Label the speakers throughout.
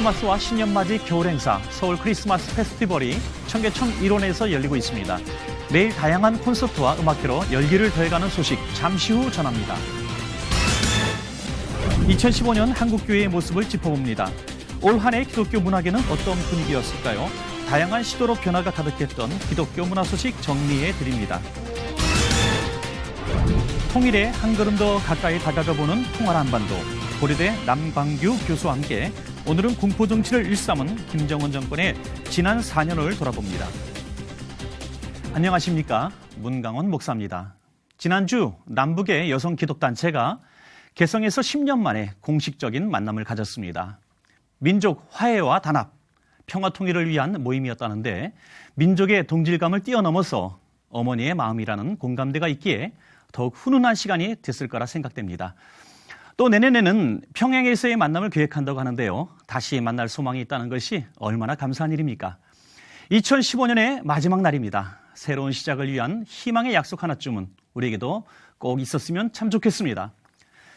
Speaker 1: 크리스마스와 신년맞이 겨울 행사 서울 크리스마스 페스티벌이 청계천 일원에서 열리고 있습니다. 매일 다양한 콘서트와 음악회로 열기를 더해가는 소식 잠시 후 전합니다. 2015년 한국교회의 모습을 짚어봅니다. 올 한 해 기독교 문화계는 어떤 분위기였을까요? 다양한 시도로 변화가 가득했던 기독교 문화 소식 정리해 드립니다. 통일에 한 걸음 더 가까이 다가가보는 통할 한반도. 고려대 남광규 교수와 함께 오늘은 공포정치를 일삼은 김정은 정권의 지난 4년을 돌아봅니다. 안녕하십니까? 문강원 목사입니다. 지난주 남북의 여성 기독단체가 개성에서 10년 만에 공식적인 만남을 가졌습니다. 민족 화해와 단합, 평화 통일을 위한 모임이었다는데 민족의 동질감을 뛰어넘어서 어머니의 마음이라는 공감대가 있기에 더욱 훈훈한 시간이 됐을 거라 생각됩니다. 또 내년에는 평양에서의 만남을 계획한다고 하는데요. 다시 만날 소망이 있다는 것이 얼마나 감사한 일입니까? 2015년의 마지막 날입니다. 새로운 시작을 위한 희망의 약속 하나쯤은 우리에게도 꼭 있었으면 참 좋겠습니다.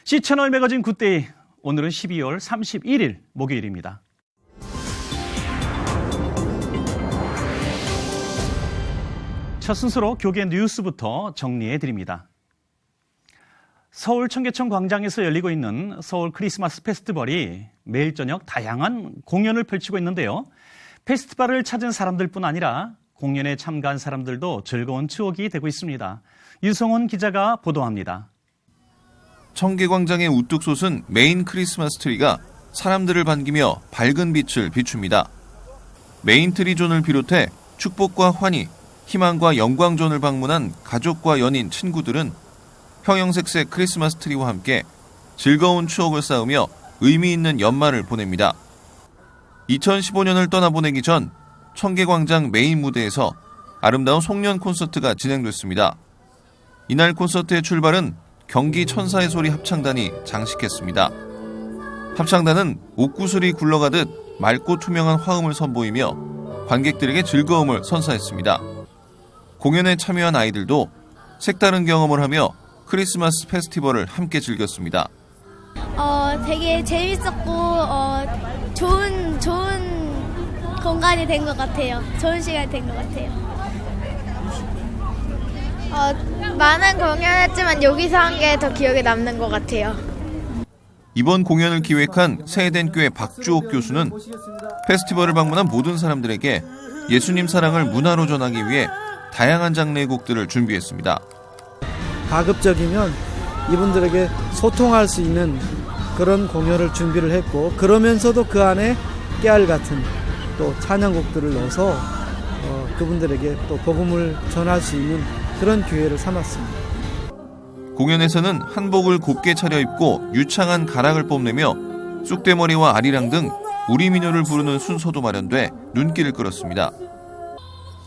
Speaker 1: C채널 매거진 굿데이, 오늘은 12월 31일 목요일입니다. 첫 순서로 교계 뉴스부터 정리해드립니다. 서울 청계천 광장에서 열리고 있는 서울 크리스마스 페스티벌이 매일 저녁 다양한 공연을 펼치고 있는데요. 페스티벌을 찾은 사람들뿐 아니라 공연에 참가한 사람들도 즐거운 추억이 되고 있습니다. 유성훈 기자가 보도합니다.
Speaker 2: 청계광장에 우뚝 솟은 메인 크리스마스 트리가 사람들을 반기며 밝은 빛을 비춥니다. 메인 트리존을 비롯해 축복과 환희, 희망과 영광존을 방문한 가족과 연인, 친구들은 형형색색 크리스마스 트리와 함께 즐거운 추억을 쌓으며 의미 있는 연말을 보냅니다. 2015년을 떠나보내기 전 청계광장 메인 무대에서 아름다운 송년 콘서트가 진행됐습니다. 이날 콘서트의 출발은 경기 천사의 소리 합창단이 장식했습니다. 합창단은 옥구슬이 굴러가듯 맑고 투명한 화음을 선보이며 관객들에게 즐거움을 선사했습니다. 공연에 참여한 아이들도 색다른 경험을 하며 크리스마스 페스티벌을 함께 즐겼습니다.
Speaker 3: 되게 재밌었고 좋은 공간이 된 것 같아요. 좋은 시간이 된 것 같아요. 많은 공연했지만 여기서 한 게 더 기억에 남는 것 같아요.
Speaker 2: 이번 공연을 기획한 세에덴교회 박주옥 교수는 페스티벌을 방문한 모든 사람들에게 예수님 사랑을 문화로 전하기 위해 다양한 장르의 곡들을 준비했습니다.
Speaker 4: 가급적이면 이분들에게 소통할 수 있는 그런 공연을 준비를 했고, 그러면서도 그 안에 깨알 같은 또 찬양곡들을 넣어서 그분들에게 또 복음을 전할 수 있는 그런 기회를 삼았습니다.
Speaker 2: 공연에서는 한복을 곱게 차려입고 유창한 가락을 뽐내며 쑥대머리와 아리랑 등 우리 민요를 부르는 순서도 마련돼 눈길을 끌었습니다.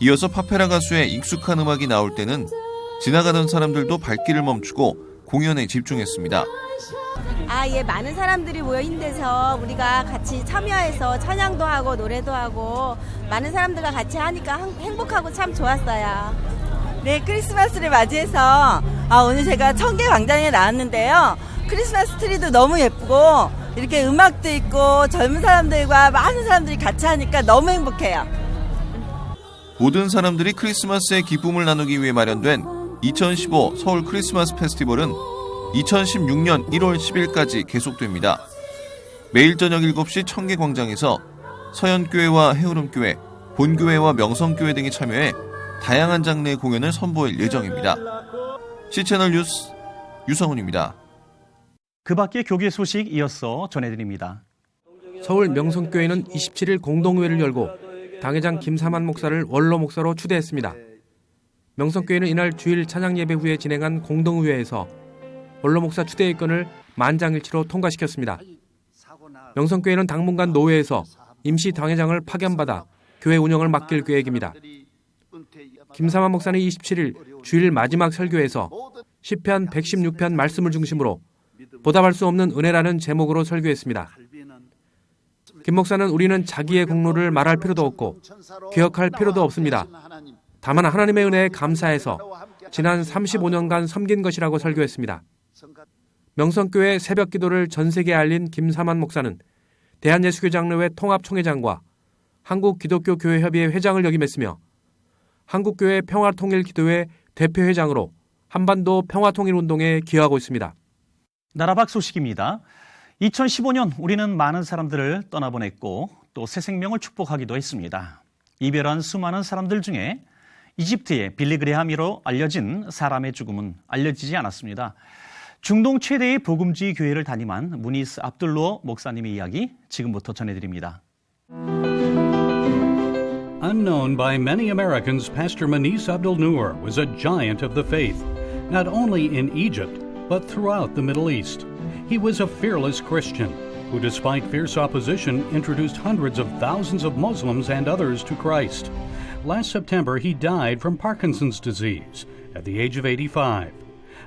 Speaker 2: 이어서 파페라 가수의 익숙한 음악이 나올 때는 지나가던 사람들도 발길을 멈추고 공연에 집중했습니다.
Speaker 5: 많은 사람들이 모여 있는 데서 우리가 같이 참여해서 찬양도 하고 노래도 하고 많은 사람들과 같이 하니까 행복하고 참 좋았어요.
Speaker 6: 네, 크리스마스를 맞이해서 오늘 제가 청계광장에 나왔는데요. 크리스마스 트리도 너무 예쁘고 이렇게 음악도 있고 젊은 사람들과 많은 사람들이 같이 하니까 너무 행복해요.
Speaker 2: 모든 사람들이 크리스마스의 기쁨을 나누기 위해 마련된 2015 서울 크리스마스 페스티벌은 2016년 1월 10일까지 계속됩니다. 매일 저녁 7시 청계광장에서 서현교회와 해우름교회, 본교회와 명성교회 등이 참여해 다양한 장르의 공연을 선보일 예정입니다. C채널 뉴스 유성훈입니다.
Speaker 1: 그 밖의 교계 소식 이어서 전해드립니다.
Speaker 7: 서울 명성교회는 27일 공동회를 열고 당회장 김사만 목사를 원로 목사로 추대했습니다. 명성교회는 이날 주일 찬양 예배 후에 진행한 공동의회에서 원로 목사 추대의 건을 만장일치로 통과시켰습니다. 명성교회는 당분간 노회에서 임시 당회장을 파견받아 교회 운영을 맡길 계획입니다. 김사만 목사는 27일 주일 마지막 설교에서 시편 116편 말씀을 중심으로 보답할 수 없는 은혜라는 제목으로 설교했습니다. 김 목사는 우리는 자기의 공로를 말할 필요도 없고 기억할 필요도 없습니다. 다만 하나님의 은혜에 감사해서 지난 35년간 섬긴 것이라고 설교했습니다. 명성교회 새벽 기도를 전 세계에 알린 김사만 목사는 대한예수교장로회 통합총회장과 한국기독교교회협의회 회장을 역임했으며 한국교회 평화통일기도회 대표회장으로 한반도 평화통일운동에 기여하고 있습니다.
Speaker 1: 나라박 소식입니다. 2015년 우리는 많은 사람들을 떠나보냈고 또 새 생명을 축복하기도 했습니다. 이별한 수많은 사람들 중에 이집트의 빌리 그레함이로 알려진 사람의 죽음은 알려지지 않았습니다. 중동 최대의 복음주의 교회를 담임한 무니스 압둘루어 목사님의 이야기 지금부터 전해드립니다.
Speaker 8: Unknown by many Americans, Pastor Manis Abdel-Noor was a giant of the faith, not only in Egypt, but throughout the Middle East. He was a fearless Christian who, despite fierce opposition, introduced hundreds of thousands of Muslims and others to Christ. Last September, he died from Parkinson's disease at the age of 85.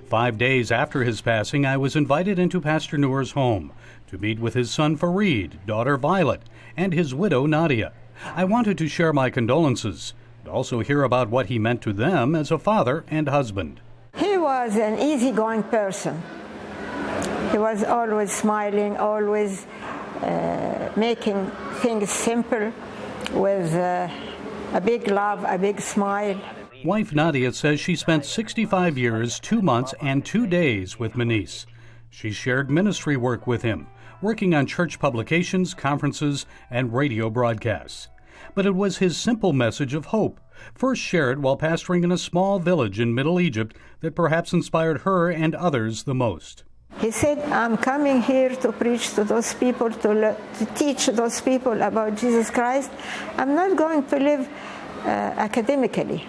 Speaker 8: 5 days after his passing, I was invited into Pastor Noor's home to meet with his son Fareed, daughter Violet, and his widow Nadia. I wanted to share my condolences and also hear about what he meant to them as a father and husband.
Speaker 9: He was an easygoing person. He was always smiling, always making things simple with a big love, a big smile.
Speaker 8: Wife Nadia says she spent 65 years, 2 months, and 2 days with Manis. She shared ministry work with him, working on church publications, conferences, and radio broadcasts. But it was his simple message of hope, first shared while pastoring in a small village in Middle Egypt, that perhaps inspired her and others the most.
Speaker 9: He said, I'm coming here to preach to those people, to teach those people about Jesus Christ. I'm not going to live academically.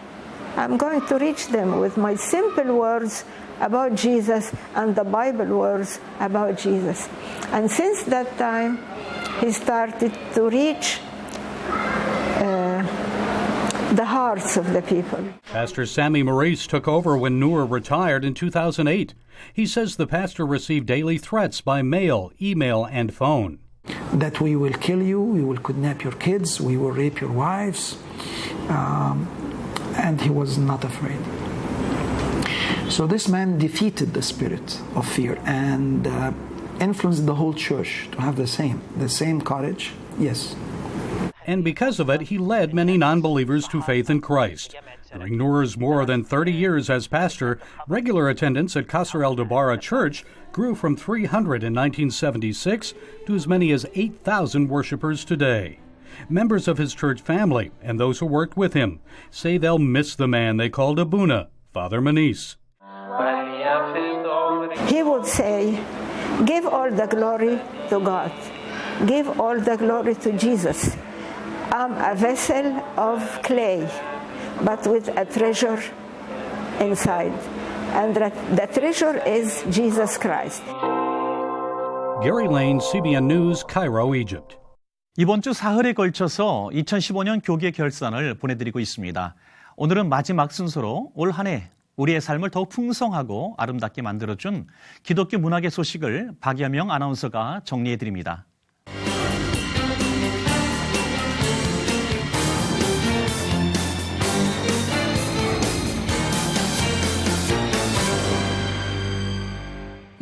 Speaker 9: I'm going to reach them with my simple words about Jesus and the Bible words about Jesus. And since that time, he started to reach the hearts of the people.
Speaker 8: Pastor Sammy Maurice took over when Noor retired in 2008. He says the pastor received daily threats by mail, email, and phone.
Speaker 10: That we will kill you, we will kidnap your kids, we will rape your wives. And he was not afraid. So this man defeated the spirit of fear and influenced the whole church to have the same courage. Yes.
Speaker 8: And because of it, he led many non-believers to faith in Christ. During Noor's more than 30 years as pastor, regular attendance at Qasr el-Dabara Church grew from 300 in 1976 to as many as 8,000 worshipers today. Members of his church family and those who worked with him say they'll miss the man they called Abuna, Father Manis.
Speaker 9: He would say, give all the glory to God. Give all the glory to Jesus. I'm a vessel of clay, but with a treasure inside. And the treasure is Jesus Christ.
Speaker 8: Gary Lane, CBN News, Cairo, Egypt.
Speaker 1: 이번 주 사흘에 걸쳐서 2015년 교계 결산을 보내드리고 있습니다. 오늘은 마지막 순서로 올 한 해 우리의 삶을 더욱 풍성하고 아름답게 만들어준 기독교 문학의 소식을 박여명 아나운서가 정리해드립니다.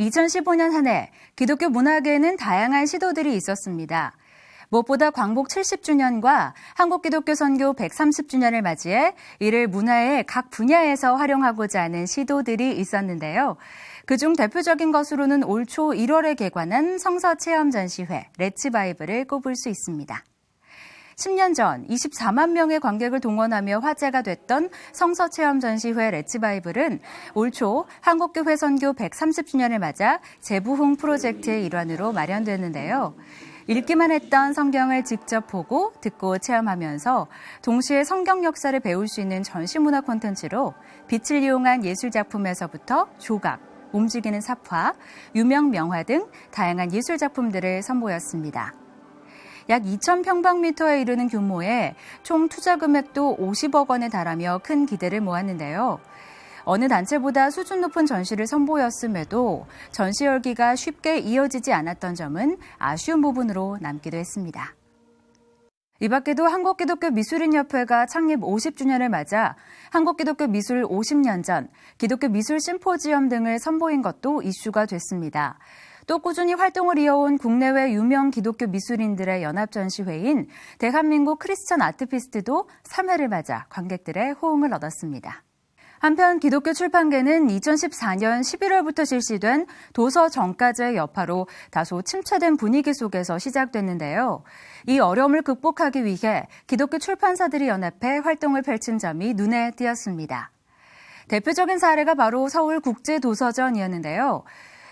Speaker 11: (2015년) 한 해 기독교 문학에는 다양한 시도들이 있었습니다. 무엇보다 광복 70주년과 한국기독교 선교 130주년을 맞이해 이를 문화의 각 분야에서 활용하고자 하는 시도들이 있었는데요. 그중 대표적인 것으로는 올 초 1월에 개관한 성서체험전시회 레츠바이블을 꼽을 수 있습니다. 10년 전 24만 명의 관객을 동원하며 화제가 됐던 성서체험전시회 레츠바이블은 올 초 한국교회 선교 130주년을 맞아 재부흥 프로젝트의 일환으로 마련됐는데요. 읽기만 했던 성경을 직접 보고 듣고 체험하면서 동시에 성경 역사를 배울 수 있는 전시문화 콘텐츠로 빛을 이용한 예술작품에서부터 조각, 움직이는 삽화, 유명 명화 등 다양한 예술작품들을 선보였습니다. 약 2,000평방미터에 이르는 규모에 총 투자 금액도 50억 원에 달하며 큰 기대를 모았는데요. 어느 단체보다 수준 높은 전시를 선보였음에도 전시 열기가 쉽게 이어지지 않았던 점은 아쉬운 부분으로 남기도 했습니다. 이 밖에도 한국기독교미술인협회가 창립 50주년을 맞아 한국기독교 미술 50년 전 기독교 미술 심포지엄 등을 선보인 것도 이슈가 됐습니다. 또 꾸준히 활동을 이어온 국내외 유명 기독교 미술인들의 연합전시회인 대한민국 크리스천 아트피스트도 3회를 맞아 관객들의 호응을 얻었습니다. 한편 기독교 출판계는 2014년 11월부터 실시된 도서 정가제 여파로 다소 침체된 분위기 속에서 시작됐는데요. 이 어려움을 극복하기 위해 기독교 출판사들이 연합해 활동을 펼친 점이 눈에 띄었습니다. 대표적인 사례가 바로 서울국제도서전이었는데요.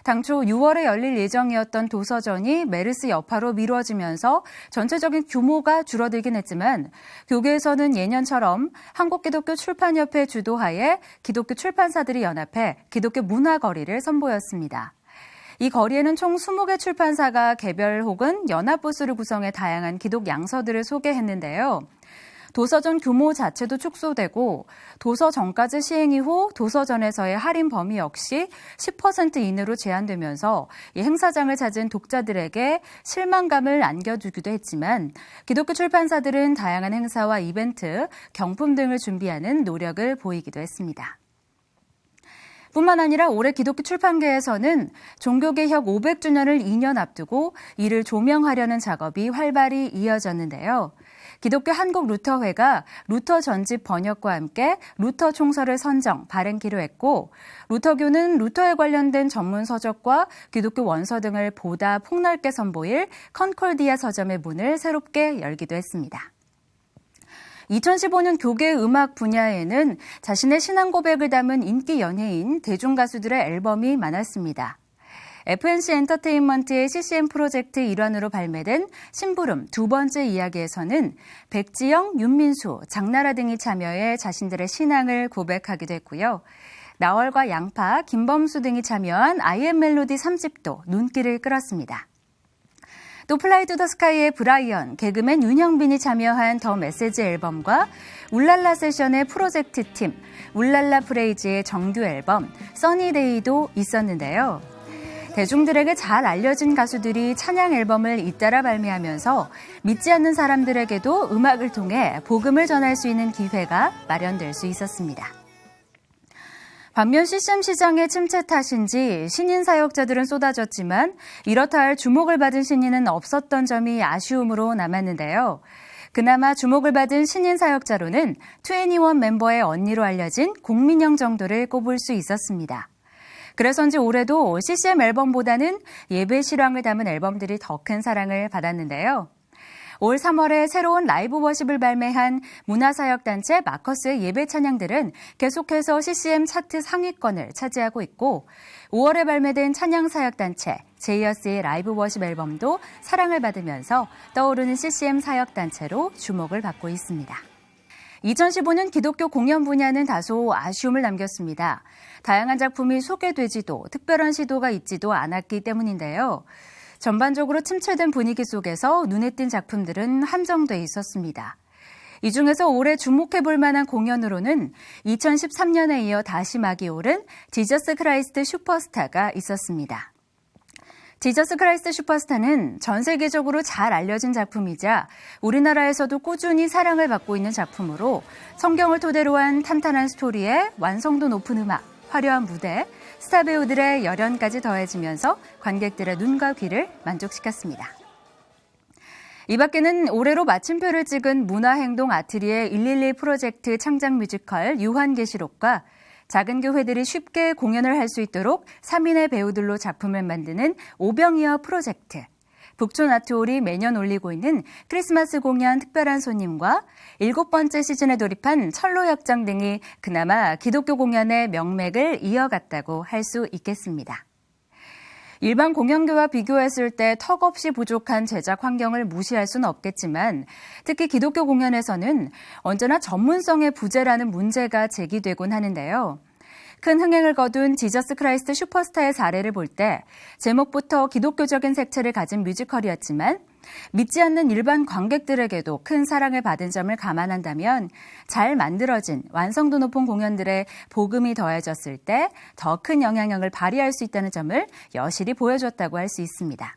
Speaker 11: 당초 6월에 열릴 예정이었던 도서전이 메르스 여파로 미뤄지면서 전체적인 규모가 줄어들긴 했지만 교계에서는 예년처럼 한국기독교 출판협회 주도하에 기독교 출판사들이 연합해 기독교 문화거리를 선보였습니다. 이 거리에는 총 20개 출판사가 개별 혹은 연합 부스를 구성해 다양한 기독 양서들을 소개했는데요. 도서전 규모 자체도 축소되고 도서 정가제 시행 이후 도서전에서의 할인 범위 역시 10% 이내로 제한되면서 이 행사장을 찾은 독자들에게 실망감을 안겨주기도 했지만 기독교 출판사들은 다양한 행사와 이벤트, 경품 등을 준비하는 노력을 보이기도 했습니다. 뿐만 아니라 올해 기독교 출판계에서는 종교개혁 500주년을 2년 앞두고 이를 조명하려는 작업이 활발히 이어졌는데요. 기독교 한국루터회가 루터 전집 번역과 함께 루터 총서를 선정, 발행키로 했고 루터교는 루터에 관련된 전문 서적과 기독교 원서 등을 보다 폭넓게 선보일 컨콜디아 서점의 문을 새롭게 열기도 했습니다. 2015년 교계 음악 분야에는 자신의 신앙 고백을 담은 인기 연예인, 대중가수들의 앨범이 많았습니다. FNC 엔터테인먼트의 CCM 프로젝트 일환으로 발매된 심부름 두 번째 이야기에서는 백지영, 윤민수, 장나라 등이 참여해 자신들의 신앙을 고백하기도 했고요. 나월과 양파, 김범수 등이 참여한 IM 멜로디 3집도 눈길을 끌었습니다. 또 플라이 투 더 스카이의 브라이언, 개그맨 윤형빈이 참여한 더 메시지 앨범과 울랄라 세션의 프로젝트 팀, 울랄라 프레이즈의 정규 앨범, 써니데이도 있었는데요. 대중들에게 잘 알려진 가수들이 찬양 앨범을 잇따라 발매하면서 믿지 않는 사람들에게도 음악을 통해 복음을 전할 수 있는 기회가 마련될 수 있었습니다. 반면 CCM 시장의 침체 탓인지 신인 사역자들은 쏟아졌지만 이렇다 할 주목을 받은 신인은 없었던 점이 아쉬움으로 남았는데요. 그나마 주목을 받은 신인 사역자로는 21 멤버의 언니로 알려진 공민영 정도를 꼽을 수 있었습니다. 그래서인지 올해도 CCM 앨범보다는 예배 실황을 담은 앨범들이 더 큰 사랑을 받았는데요. 올 3월에 새로운 라이브 워십을 발매한 문화사역단체 마커스의 예배 찬양들은 계속해서 CCM 차트 상위권을 차지하고 있고 5월에 발매된 찬양사역단체 제이어스의 라이브 워십 앨범도 사랑을 받으면서 떠오르는 CCM 사역단체로 주목을 받고 있습니다. 2015년 기독교 공연 분야는 다소 아쉬움을 남겼습니다. 다양한 작품이 소개되지도 특별한 시도가 있지도 않았기 때문인데요. 전반적으로 침체된 분위기 속에서 눈에 띈 작품들은 한정돼 있었습니다. 이 중에서 올해 주목해볼 만한 공연으로는 2013년에 이어 다시 막이 오른 지저스 크라이스트 슈퍼스타가 있었습니다. 지저스 크라이스트 슈퍼스타는 전 세계적으로 잘 알려진 작품이자 우리나라에서도 꾸준히 사랑을 받고 있는 작품으로 성경을 토대로 한 탄탄한 스토리에 완성도 높은 음악, 화려한 무대, 스타 배우들의 열연까지 더해지면서 관객들의 눈과 귀를 만족시켰습니다. 이 밖에는 올해로 마침표를 찍은 문화행동 아트리에 112 프로젝트 창작 뮤지컬 유한계시록과 작은 교회들이 쉽게 공연을 할 수 있도록 3인의 배우들로 작품을 만드는 오병이어 프로젝트, 북촌 아트홀이 매년 올리고 있는 크리스마스 공연 특별한 손님과 7번째 시즌에 돌입한 철로역정 등이 그나마 기독교 공연의 명맥을 이어갔다고 할 수 있겠습니다. 일반 공연계와 비교했을 때 턱없이 부족한 제작 환경을 무시할 수는 없겠지만 특히 기독교 공연에서는 언제나 전문성의 부재라는 문제가 제기되곤 하는데요. 큰 흥행을 거둔 지저스 크라이스트 슈퍼스타의 사례를 볼 때 제목부터 기독교적인 색채를 가진 뮤지컬이었지만 믿지 않는 일반 관객들에게도 큰 사랑을 받은 점을 감안한다면 잘 만들어진 완성도 높은 공연들의 복음이 더해졌을 때 더 큰 영향력을 발휘할 수 있다는 점을 여실히 보여줬다고 할 수 있습니다.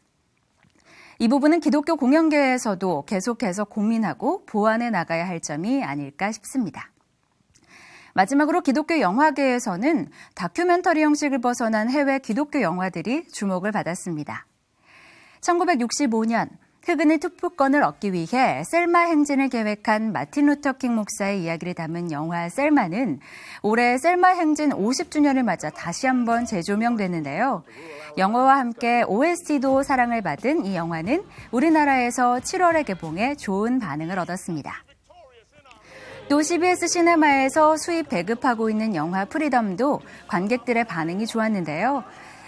Speaker 11: 이 부분은 기독교 공연계에서도 계속해서 고민하고 보완해 나가야 할 점이 아닐까 싶습니다. 마지막으로 기독교 영화계에서는 다큐멘터리 형식을 벗어난 해외 기독교 영화들이 주목을 받았습니다. 1965년 흑인의 투표권을 얻기 위해 셀마 행진을 계획한 마틴 루터 킹 목사의 이야기를 담은 영화 셀마는 올해 셀마 행진 50주년을 맞아 다시 한번 재조명됐는데요. 영화와 함께 OST도 사랑을 받은 이 영화는 우리나라에서 7월에 개봉해 좋은 반응을 얻었습니다. 또 CBS 시네마에서 수입 배급하고 있는 영화 프리덤도 관객들의 반응이 좋았는데요.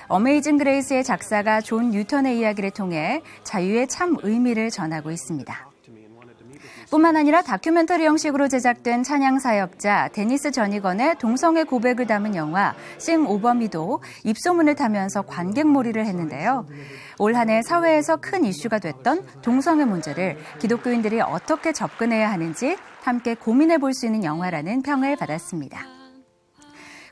Speaker 11: 어메이징 그레이스의 작사가 존 뉴턴의 이야기를 통해 자유의 참 의미를 전하고 있습니다. 뿐만 아니라 다큐멘터리 형식으로 제작된 찬양 사역자 데니스 저니건의 동성애 고백을 담은 영화 싱 오버 미도 입소문을 타면서 관객몰이를 했는데요. 올 한 해 사회에서 큰 이슈가 됐던 동성애 문제를 기독교인들이 어떻게 접근해야 하는지 함께 고민해 볼 수 있는 영화라는 평을 받았습니다.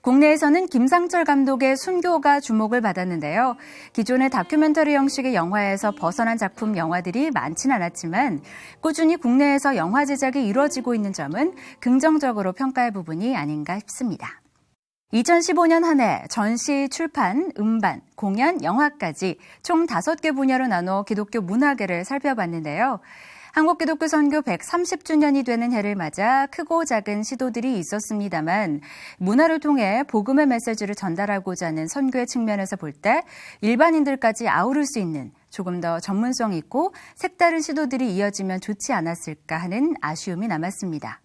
Speaker 11: 국내에서는 김상철 감독의 순교가 주목을 받았는데요. 기존의 다큐멘터리 형식의 영화에서 벗어난 작품 영화들이 많지는 않았지만 꾸준히 국내에서 영화 제작이 이루어지고 있는 점은 긍정적으로 평가할 부분이 아닌가 싶습니다. 2015년 한 해 전시, 출판, 음반, 공연, 영화까지 총 5개 분야로 나눠 기독교 문화계를 살펴봤는데요. 한국기독교 선교 130주년이 되는 해를 맞아 크고 작은 시도들이 있었습니다만 문화를 통해 복음의 메시지를 전달하고자 하는 선교의 측면에서 볼 때 일반인들까지 아우를 수 있는 조금 더 전문성 있고 색다른 시도들이 이어지면 좋지 않았을까 하는 아쉬움이 남았습니다.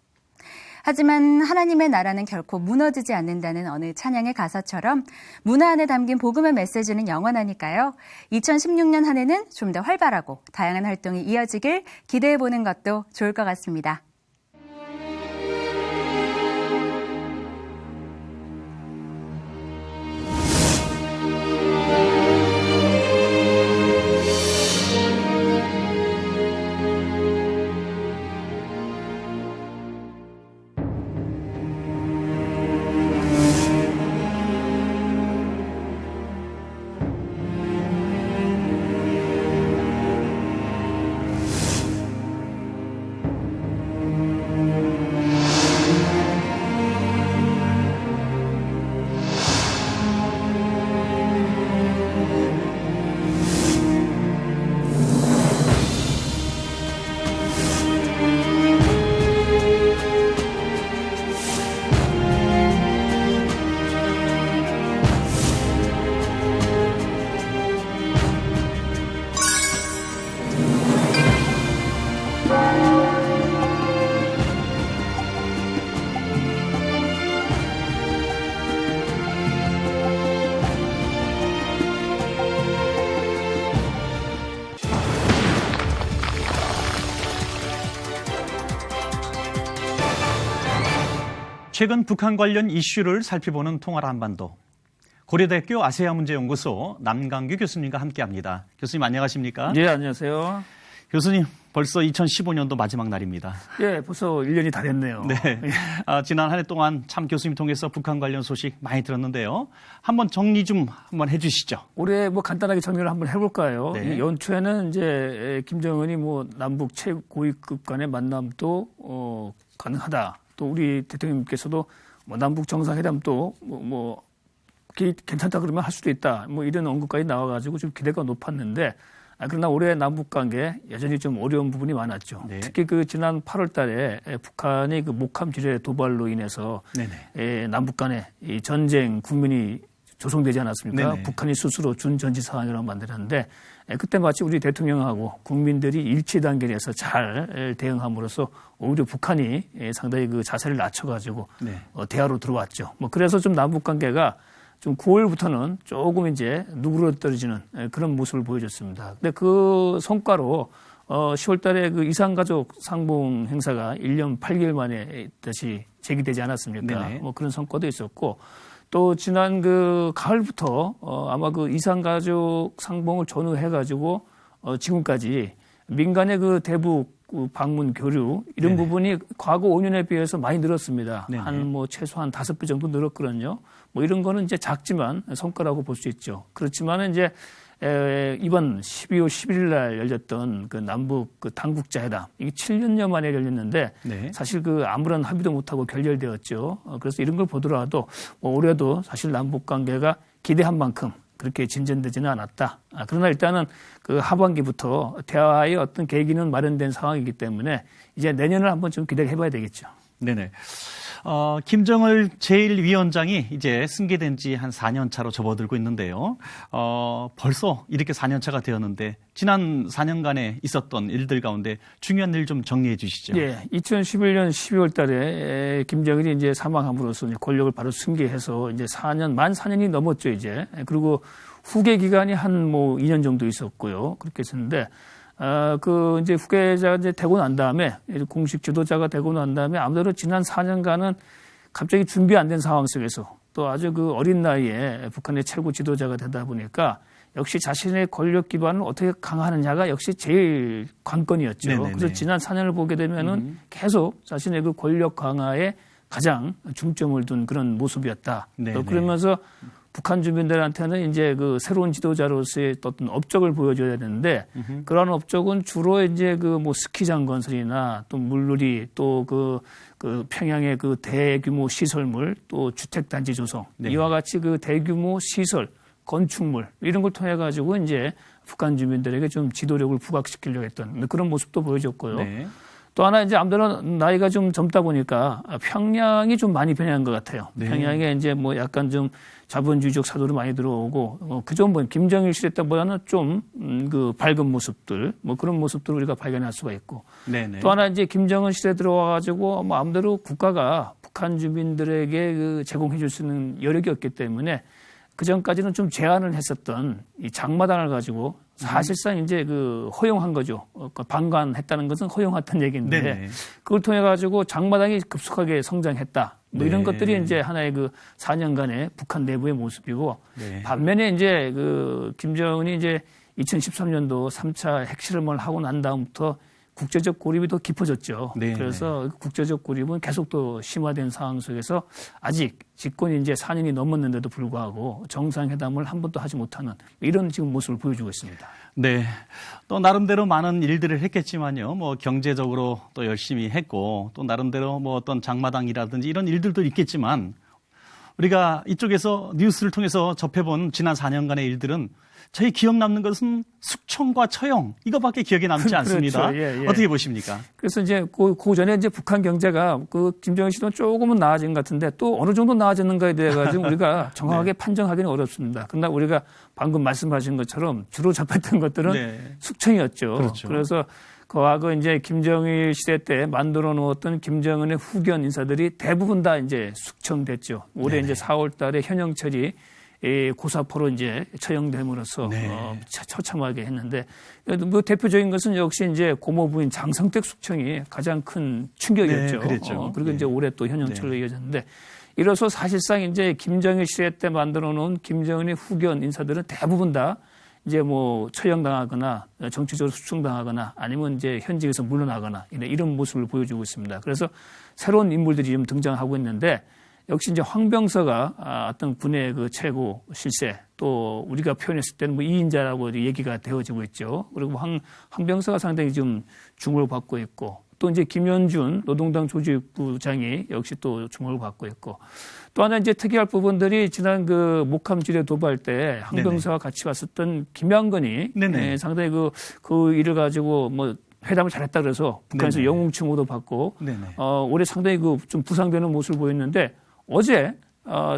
Speaker 11: 하지만 하나님의 나라는 결코 무너지지 않는다는 어느 찬양의 가사처럼 문화 안에 담긴 복음의 메시지는 영원하니까요. 2016년 한 해는 좀 더 활발하고 다양한 활동이 이어지길 기대해보는 것도 좋을 것 같습니다.
Speaker 1: 최근 북한 관련 이슈를 살펴보는 통화라 한반도. 고려대학교 아세아문제연구소 남강규 교수님과 함께합니다. 교수님 안녕하십니까?
Speaker 12: 네, 안녕하세요.
Speaker 1: 교수님 벌써 2015년도 마지막 날입니다.
Speaker 12: 예, 벌써 1년이 다 됐네요.
Speaker 1: 네. 지난 한 해 동안 참 교수님 통해서 북한 관련 소식 많이 들었는데요. 한번 정리 좀 한번 해주시죠.
Speaker 12: 올해 뭐 간단하게 정리를 한번 해볼까요?
Speaker 1: 네.
Speaker 12: 연초에는 이제 김정은이 뭐 남북 최고위급 간의 만남도 가능하다. 또 우리 대통령님께서도 뭐 남북 정상회담도 뭐 괜찮다 그러면 할 수도 있다. 뭐 이런 언급까지 나와가지고 좀 기대가 높았는데 그러나 올해 남북 관계 여전히 좀 어려운 부분이 많았죠.
Speaker 1: 네.
Speaker 12: 특히 그 지난 8월 달에 북한이 그 목함 지뢰 도발로 인해서 남북 간의 이 전쟁 국면이 조성되지 않았습니까?
Speaker 1: 네네.
Speaker 12: 북한이 스스로 준전지 사안이라고 만들었는데 그때 마치 우리 대통령하고 국민들이 일치 단계에서 잘 대응함으로써 오히려 북한이 상당히 그 자세를 낮춰가지고 대화로 들어왔죠. 뭐 그래서 좀 남북 관계가 좀 9월부터는 조금 이제 누그러뜨려지는 그런 모습을 보여줬습니다. 근데 그 성과로 10월 달에 그 이산가족 상봉 행사가 1년 8개월 만에 다시 재개되지 않았습니까?
Speaker 1: 네네.
Speaker 12: 뭐 그런 성과도 있었고 또 지난 그 가을부터 아마 그 이산가족 상봉을 전후해가지고 지금까지 민간의 그 대북 방문 교류 이런 부분이 과거 5년에 비해서 많이 늘었습니다. 한 뭐 최소한 5배 정도 늘었거든요. 뭐 이런 거는 이제 작지만 성과라고 볼 수 있죠. 그렇지만 이제 이번 12월 11일 날 열렸던 그 남북 그 당국자 회담, 이게 7년여 만에 열렸는데
Speaker 1: 네.
Speaker 12: 사실 그 아무런 합의도 못하고 결렬되었죠. 그래서 이런 걸 보더라도 올해도 사실 남북 관계가 기대한 만큼 그렇게 진전되지는 않았다. 그러나 일단은 그 하반기부터 대화의 어떤 계기는 마련된 상황이기 때문에 이제 내년을 한번 좀 기대를 해봐야 되겠죠.
Speaker 1: 네네. 김정을 제1위원장이 이제 승계된 지 한 4년 차로 접어들고 있는데요. 벌써 이렇게 4년 차가 되었는데 지난 4년간에 있었던 일들 가운데 중요한 일 좀 정리해 주시죠.
Speaker 12: 예. 2011년 12월 달에 김정일이 이제 사망함으로써 권력을 바로 승계해서 이제 만 4년이 넘었죠, 이제. 그리고 후계 기간이 한 2년 정도 있었고요. 그렇게 했었는데 이제 후계자가 이제 되고 난 다음에, 공식 지도자가 되고 난 다음에 아무래도 지난 4년간은 갑자기 준비 안 된 상황 속에서 또 아주 그 어린 나이에 북한의 최고 지도자가 되다 보니까 역시 자신의 권력 기반을 어떻게 강화하느냐가 역시 제일 관건이었죠.
Speaker 1: 네네네.
Speaker 12: 그래서 지난 4년을 보게 되면은 계속 자신의 그 권력 강화에 가장 중점을 둔 그런 모습이었다. 또 그러면서 북한 주민들한테는 이제 그 새로운 지도자로서의 어떤 업적을 보여줘야 되는데 그러한 업적은 주로 이제 그 스키장 건설이나 또 물놀이 또 그 평양의 그 대규모 시설물 또 주택단지 조성 이와 같이 그 대규모 시설 건축물 이런 걸 통해 가지고 이제 북한 주민들에게 좀 지도력을 부각시키려고 했던 그런 모습도 보여줬고요. 네. 또 하나 이제 아무래도 나이가 좀 젊다 보니까 평양이 좀 많이 변한 것 같아요. 네. 평양에 이제 약간 좀 자본주의적 사도로 많이 들어오고 그전 김정일 시대 때보다는 좀 그 밝은 모습들 그런 모습들을 우리가 발견할 수가 있고 네네. 또 하나 이제 김정은 시대 들어와가지고 마음대로 국가가 북한 주민들에게 그 제공해 줄 수 있는 여력이 없기 때문에 그 전까지는 좀 제한을 했었던 이 장마당을 가지고 사실상 이제 그 허용한 거죠. 방관했다는 것은 허용했던 얘기인데 네네. 그걸 통해 가지고 장마당이 급속하게 성장했다. 이런 것들이 이제 하나의 그 4년간의 북한 내부의 모습이고 네. 반면에 이제 그 김정은이 이제 2013년도 3차 핵실험을 하고 난 다음부터 국제적 고립이 더 깊어졌죠. 네네. 그래서 국제적 고립은 계속 더 심화된 상황 속에서 아직 집권이 이제 4년이 넘었는데도 불구하고 정상회담을 한 번도 하지 못하는 이런 지금 모습을 보여주고 있습니다.
Speaker 1: 네. 또 나름대로 많은 일들을 했겠지만요. 경제적으로 또 열심히 했고 또 나름대로 어떤 장마당이라든지 이런 일들도 있겠지만 우리가 이쪽에서 뉴스를 통해서 접해본 지난 4년간의 일들은 저희 기억 남는 것은 숙청과 처형 이거밖에 기억에 남지 않습니다. 그렇죠. 예, 예. 어떻게 보십니까?
Speaker 12: 그래서 이제 그 전에 이제 북한 경제가 그 김정일 씨도 조금은 나아진 것 같은데 또 어느 정도 나아졌는가에 대해 가지고 우리가 정확하게 네. 판정하기는 어렵습니다. 그러나 우리가 방금 말씀하신 것처럼 주로 접했던 것들은 네. 숙청이었죠. 그렇죠. 그래서 과거 이제 김정일 시대 때 만들어 놓았던 김정은의 후견 인사들이 대부분 다 이제 숙청됐죠. 올해 네네. 이제 4월 달에 현영철이 고사포로 이제 처형됨으로써 네. 처참하게 했는데 대표적인 것은 역시 이제 고모 부인 장성택 숙청이 가장 큰 충격이었죠.
Speaker 1: 네, 그랬죠.
Speaker 12: 그리고 이제 올해 또 현영철로 네. 이어졌는데 이로써 사실상 이제 김정일 시대 때 만들어 놓은 김정은의 후견 인사들은 대부분 다 이제 처형당하거나 정치적으로 수충당하거나 아니면 이제 현직에서 물러나거나 이런 모습을 보여주고 있습니다. 그래서 새로운 인물들이 좀 등장하고 있는데 역시 이제 황병서가 어떤 군의 그 최고 실세 또 우리가 표현했을 때는 2인자라고 얘기가 되어지고 있죠. 그리고 황병서가 상당히 좀 주목을 받고 있고 또 이제 김현준 노동당 조직부장이 역시 또 주목을 받고 있고 또 하나 이제 특이할 부분들이 지난 그 목함지뢰 도발 때 황병서와 같이 왔었던 김양건이 상당히 그 일을 가지고 회담을 잘했다 그래서 북한에서 영웅칭호도 받고 올해 상당히 좀 부상되는 모습을 보였는데 어제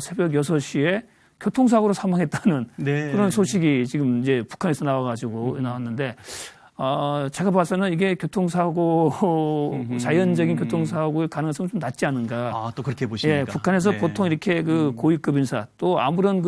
Speaker 12: 새벽 6시에 교통사고로 사망했다는 그런 소식이 지금 이제 북한에서 나와가지고 나왔는데 제가 봐서는 이게 교통사고 자연적인 교통사고의 가능성은 좀 낮지 않은가.
Speaker 1: 또 그렇게 보십니까?
Speaker 12: 예, 북한에서 보통 이렇게 그 고위급 인사 또 아무런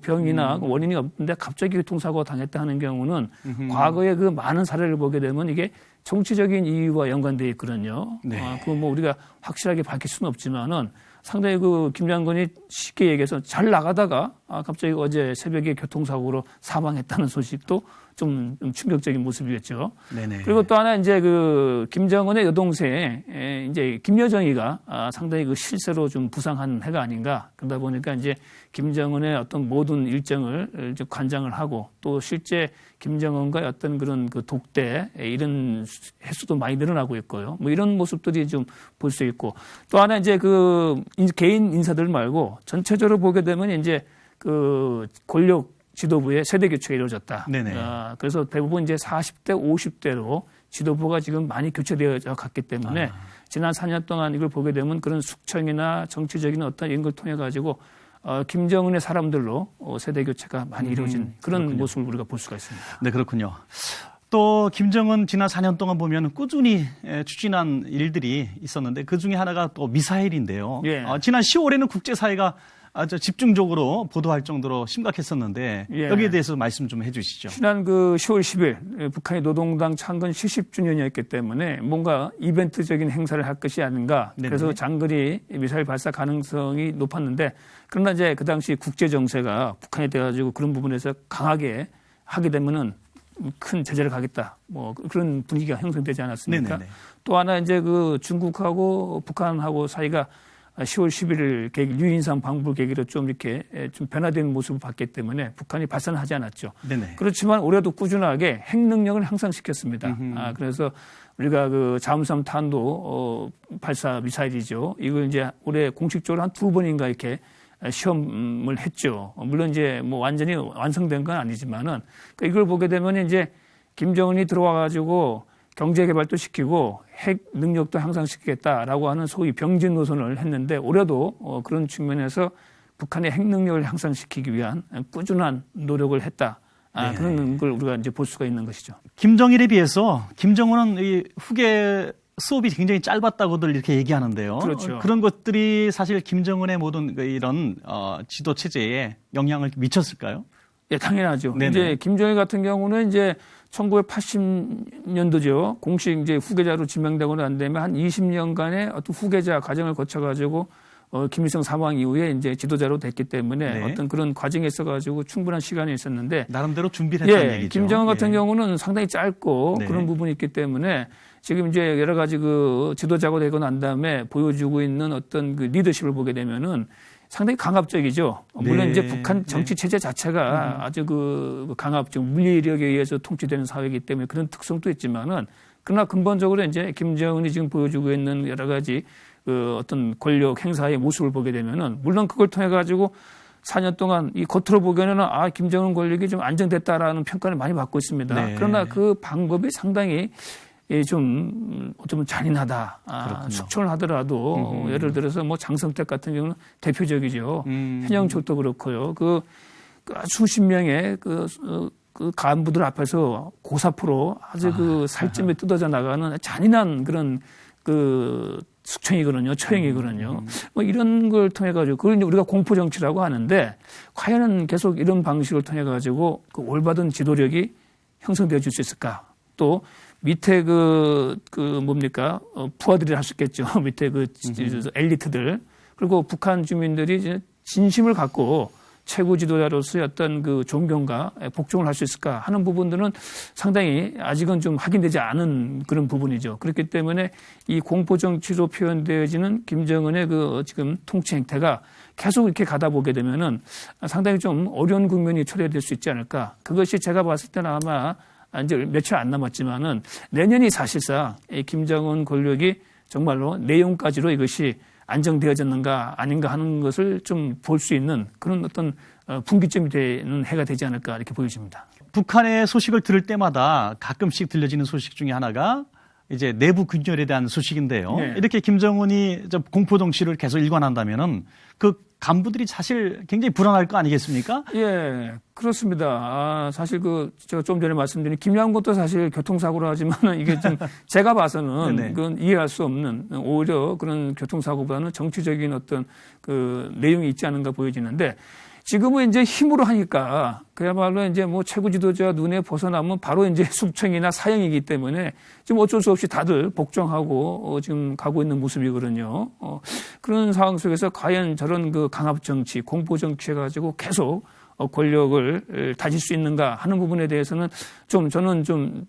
Speaker 12: 병이나 원인이 없는데 갑자기 교통사고가 당했다 하는 경우는 과거에 그 많은 사례를 보게 되면 이게 정치적인 이유와 연관되어 있거든요.
Speaker 1: 네.
Speaker 12: 그거 뭐 우리가 확실하게 밝힐 수는 없지만은 상당히 그 김 장관이 쉽게 얘기해서 잘 나가다가 갑자기 어제 새벽에 교통사고로 사망했다는 소식도 좀 충격적인 모습이었죠.
Speaker 1: 네네.
Speaker 12: 그리고 또 하나 이제 그 김정은의 여동생 이제 김여정이가 상당히 그 실세로 좀 부상한 해가 아닌가. 그러다 보니까 이제 김정은의 어떤 모든 일정을 이제 관장을 하고 또 실제 김정은과의 어떤 그런 그 독대 이런 횟수도 많이 늘어나고 있고요. 뭐 이런 모습들이 좀 볼 수 있고 또 하나 이제 그 개인 인사들 말고 전체적으로 보게 되면 이제 그 권력 지도부의 세대 교체가 이루어졌다.
Speaker 1: 네네.
Speaker 12: 그래서 대부분 이제 40대, 50대로 지도부가 지금 많이 교체되어 갔기 때문에 지난 4년 동안 이걸 보게 되면 그런 숙청이나 정치적인 어떤 이런 걸 통해 가지고 김정은의 사람들로 세대 교체가 많이 이루어진 그런
Speaker 1: 그렇군요.
Speaker 12: 모습을 우리가 볼 수가 있습니다.
Speaker 1: 네, 그렇군요. 또 김정은 지난 4년 동안 보면 꾸준히 추진한 일들이 있었는데 그 중에 하나가 또 미사일인데요.
Speaker 12: 예.
Speaker 1: 지난 10월에는 국제사회가 아주 집중적으로 보도할 정도로 심각했었는데
Speaker 12: 예.
Speaker 1: 여기에 대해서 말씀 좀 해주시죠.
Speaker 12: 지난 그 10월 10일 북한이 노동당 창건 70주년이었기 때문에 뭔가 이벤트적인 행사를 할 것이 아닌가.
Speaker 1: 네네.
Speaker 12: 그래서 장거리 미사일 발사 가능성이 높았는데 그러나 이제 그 당시 국제 정세가 북한에 대해 가지고 그런 부분에서 강하게 하게 되면은 큰 제재를 가겠다. 뭐 그런 분위기가 형성되지 않았습니까?
Speaker 1: 네네네.
Speaker 12: 또 하나 이제 그 중국하고 북한하고 사이가 10월 11일 계기 유인산 방불 계기로 좀 이렇게 좀 변화된 모습을 봤기 때문에 북한이 발사는 하지 않았죠.
Speaker 1: 네네.
Speaker 12: 그렇지만 올해도 꾸준하게 핵 능력을 향상시켰습니다. 그래서 우리가 그 잠수함 탄도 발사 미사일이죠. 이걸 이제 올해 공식적으로 한 2번인가 이렇게 시험을 했죠. 물론 이제 뭐 완전히 완성된 건 아니지만은 그러니까 이걸 보게 되면 이제 김정은이 들어와 가지고 경제 개발도 시키고 핵 능력도 향상시키겠다라고 하는 소위 병진 노선을 했는데 올해도 그런 측면에서 북한의 핵 능력을 향상시키기 위한 꾸준한 노력을 했다.
Speaker 1: 네.
Speaker 12: 그런 걸 우리가 이제 볼 수가 있는 것이죠.
Speaker 1: 김정일에 비해서 김정은은 이 후계 수업이 굉장히 짧았다고들 이렇게 얘기하는데요.
Speaker 12: 그렇죠.
Speaker 1: 그런 것들이 사실 김정은의 모든 이런 지도 체제에 영향을 미쳤을까요?
Speaker 12: 예, 당연하죠.
Speaker 1: 네네.
Speaker 12: 이제 김정일 같은 경우는 이제 1980년도죠. 공식 이제 후계자로 지명되고 난 다음에 한 20년간의 어떤 후계자 과정을 거쳐가지고 김일성 사망 이후에 이제 지도자로 됐기 때문에
Speaker 1: 네.
Speaker 12: 어떤 그런 과정에 있어가지고 충분한 시간이 있었는데
Speaker 1: 나름대로 준비를 했다는
Speaker 12: 예,
Speaker 1: 얘기죠.
Speaker 12: 김정은 같은
Speaker 1: 예.
Speaker 12: 경우는 상당히 짧고
Speaker 1: 네.
Speaker 12: 그런 부분이 있기 때문에 지금 이제 여러 가지 그 지도자가 되고 난 다음에 보여주고 있는 어떤 그 리더십을 보게 되면은 상당히 강압적이죠. 물론
Speaker 1: 네.
Speaker 12: 이제 북한 정치 체제 자체가 아주 그 강압적 물리력에 의해서 통치되는 사회이기 때문에 그런 특성도 있지만은 그러나 근본적으로 이제 김정은이 지금 보여주고 있는 여러 가지 그 어떤 권력 행사의 모습을 보게 되면은 물론 그걸 통해 가지고 4년 동안 이 겉으로 보기에는 김정은 권력이 좀 안정됐다라는 평가를 많이 받고 있습니다.
Speaker 1: 네.
Speaker 12: 그러나 그 방법이 상당히 좀 어쩌면 잔인하다. 숙청을 하더라도 예를 들어서 뭐 장성택 같은 경우는 대표적이죠. 현영철도 그렇고요. 그 수십 명의 그 간부들 앞에서 고사포로 아주 그 살점에 뜯어져 나가는 잔인한 그런 그 숙청이거든요. 처형이거든요. 뭐 이런 걸 통해 가지고 그걸 이제 우리가 공포 정치라고 하는데 과연 계속 이런 방식을 통해 가지고 그 올바른 지도력이 형성되어 줄 수 있을까? 또 밑에 뭡니까? 부하들이 할 수 있겠죠. 밑에 엘리트들. 그리고 북한 주민들이 이제 진심을 갖고 최고 지도자로서의 어떤 그 존경과 복종을 할 수 있을까 하는 부분들은 상당히 아직은 좀 확인되지 않은 그런 부분이죠. 그렇기 때문에 이 공포 정치로 표현되어지는 김정은의 그 지금 통치 행태가 계속 이렇게 가다 보게 되면은 상당히 좀 어려운 국면이 초래될 수 있지 않을까. 그것이 제가 봤을 때는 아마 이제 며칠 안 남았지만은 내년이 사실상 이 김정은 권력이 정말로 내용까지로 이것이 안정되어졌는가 아닌가 하는 것을 좀 볼 수 있는 그런 어떤 분기점이 되는 해가 되지 않을까 이렇게 보여집니다.
Speaker 1: 북한의 소식을 들을 때마다 가끔씩 들려지는 소식 중에 하나가 이제 내부 균열에 대한 소식인데요.
Speaker 12: 네.
Speaker 1: 이렇게 김정은이 공포 정치를 계속 일관한다면은 그 간부들이 사실 굉장히 불안할 거 아니겠습니까?
Speaker 12: 예, 그렇습니다. 사실 제가 좀 전에 말씀드린 김양곤도 사실 교통사고로 하지만 이게 좀 제가 봐서는
Speaker 1: 네네.
Speaker 12: 그건 이해할 수 없는 오히려 그런 교통사고보다는 정치적인 어떤 그 내용이 있지 않은가 보여지는데 지금은 이제 힘으로 하니까 그야말로 이제 뭐 최고 지도자 눈에 벗어나면 바로 이제 숙청이나 사형이기 때문에 지금 어쩔 수 없이 다들 복종하고 지금 가고 있는 모습이거든요. 그런 상황 속에서 과연 저런 그 강압 정치, 공포 정치 해가지고 계속 권력을 다질 수 있는가 하는 부분에 대해서는 저는 좀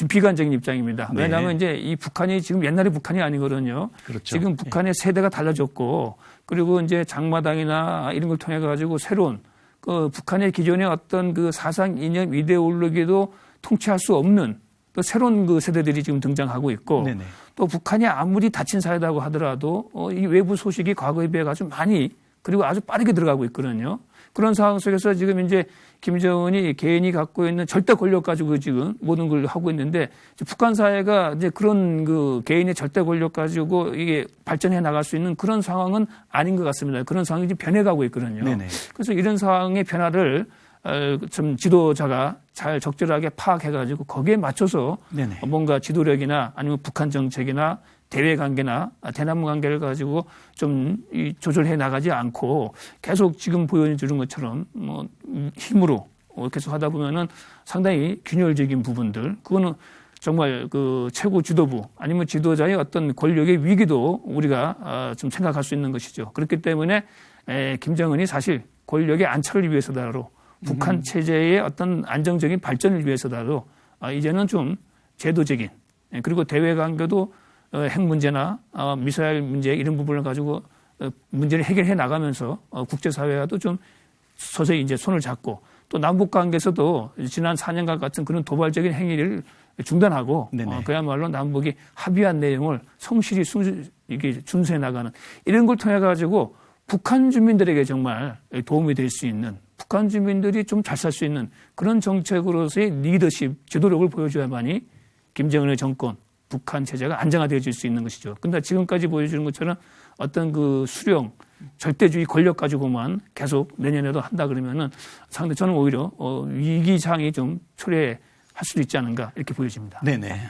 Speaker 12: 비관적인 입장입니다.
Speaker 1: 네.
Speaker 12: 왜냐하면 이제 이 북한이 지금 옛날의 북한이 아니거든요.
Speaker 1: 그렇죠.
Speaker 12: 지금 북한의 세대가 달라졌고 그리고 이제 장마당이나 이런 걸 통해 가지고 새로운 그 북한의 기존의 어떤 그 사상 이념 이데올로기도 통치할 수 없는 또 새로운 그 세대들이 지금 등장하고 있고
Speaker 1: 네네.
Speaker 12: 또 북한이 아무리 닫힌 사회라고 하더라도 이 외부 소식이 과거에 비해 아주 많이 그리고 아주 빠르게 들어가고 있거든요. 그런 상황 속에서 지금 이제 김정은이 개인이 갖고 있는 절대 권력 가지고 지금 모든 걸 하고 있는데 북한 사회가 이제 그런 그 개인의 절대 권력 가지고 이게 발전해 나갈 수 있는 그런 상황은 아닌 것 같습니다. 그런 상황이 지금 변해가고 있거든요.
Speaker 1: 네네.
Speaker 12: 그래서 이런 상황의 변화를 좀 지도자가 잘 적절하게 파악해가지고 거기에 맞춰서
Speaker 1: 네네.
Speaker 12: 뭔가 지도력이나 아니면 북한 정책이나 대외 관계나 대남문 관계를 가지고 좀 조절해 나가지 않고 계속 지금 보여주는 것처럼 뭐 힘으로 계속 하다 보면은 상당히 균열적인 부분들 그거는 정말 그 최고 지도부 아니면 지도자의 어떤 권력의 위기도 우리가 좀 생각할 수 있는 것이죠. 그렇기 때문에 김정은이 사실 권력의 안착을 위해서다로 북한 체제의 어떤 안정적인 발전을 위해서다로 이제는 좀 제도적인 그리고 대외 관계도 핵 문제나 미사일 문제 이런 부분을 가지고 문제를 해결해 나가면서 국제사회와도 좀 서서히 이제 손을 잡고 또 남북 관계에서도 지난 4년간 같은 그런 도발적인 행위를 중단하고 그야말로 남북이 합의한 내용을 성실히 이게 준수해 나가는 이런 걸 통해 가지고 북한 주민들에게 정말 도움이 될 수 있는 북한 주민들이 좀 잘 살 수 있는 그런 정책으로서의 리더십, 지도력을 보여줘야만이 김정은의 정권 북한 체제가 안정화되어질 수 있는 것이죠. 근데 지금까지 보여주는 것처럼 어떤 그 수령, 절대주의 권력 가지고만 계속 내년에도 한다 그러면은 상당히 저는 오히려 위기상이 좀 초래할 수도 있지 않은가 이렇게 보여집니다.
Speaker 1: 네네.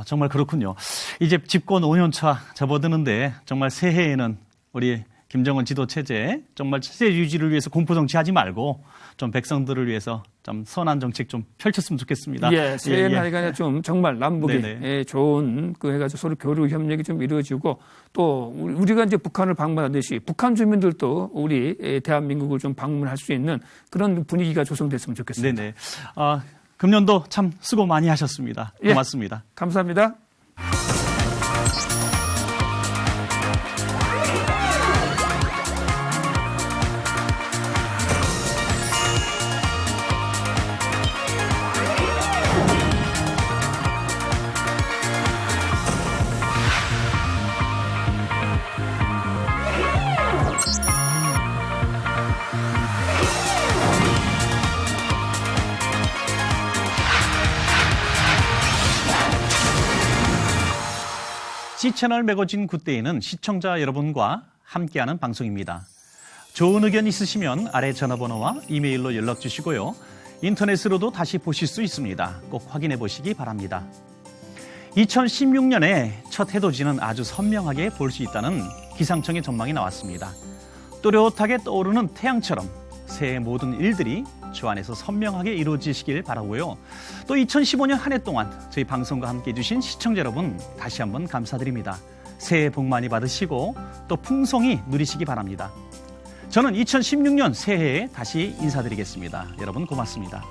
Speaker 1: 정말 그렇군요. 이제 집권 5년차 접어드는데 정말 새해에는 우리 김정은 지도 체제 정말 체제 유지를 위해서 공포 정치하지 말고 좀 백성들을 위해서 좀 선한 정책 좀 펼쳤으면 좋겠습니다.
Speaker 12: 예, 새해는 하여간 좀 정말 남북이 좋은 그 해가지고 서로 교류 협력이 좀 이루어지고 또 우리가 이제 북한을 방문하듯이 북한 주민들도 우리 대한민국을 좀 방문할 수 있는 그런 분위기가 조성됐으면 좋겠습니다.
Speaker 1: 네네. 금년도 참 수고 많이 하셨습니다. 고맙습니다.
Speaker 12: 예, 감사합니다.
Speaker 1: C채널 매거진 굿데이는 시청자 여러분과 함께하는 방송입니다. 좋은 의견 있으시면 아래 전화번호와 이메일로 연락 주시고요. 인터넷으로도 다시 보실 수 있습니다. 꼭 확인해 보시기 바랍니다. 2016년에 첫 해돋이는 아주 선명하게 볼 수 있다는 기상청의 전망이 나왔습니다. 또렷하게 떠오르는 태양처럼 새해 모든 일들이 주 안에서 선명하게 이루어지시길 바라고요. 또 2015년 한 해 동안 저희 방송과 함께 해주신 시청자 여러분 다시 한번 감사드립니다. 새해 복 많이 받으시고 또 풍성히 누리시기 바랍니다. 저는 2016년 새해에 다시 인사드리겠습니다. 여러분 고맙습니다.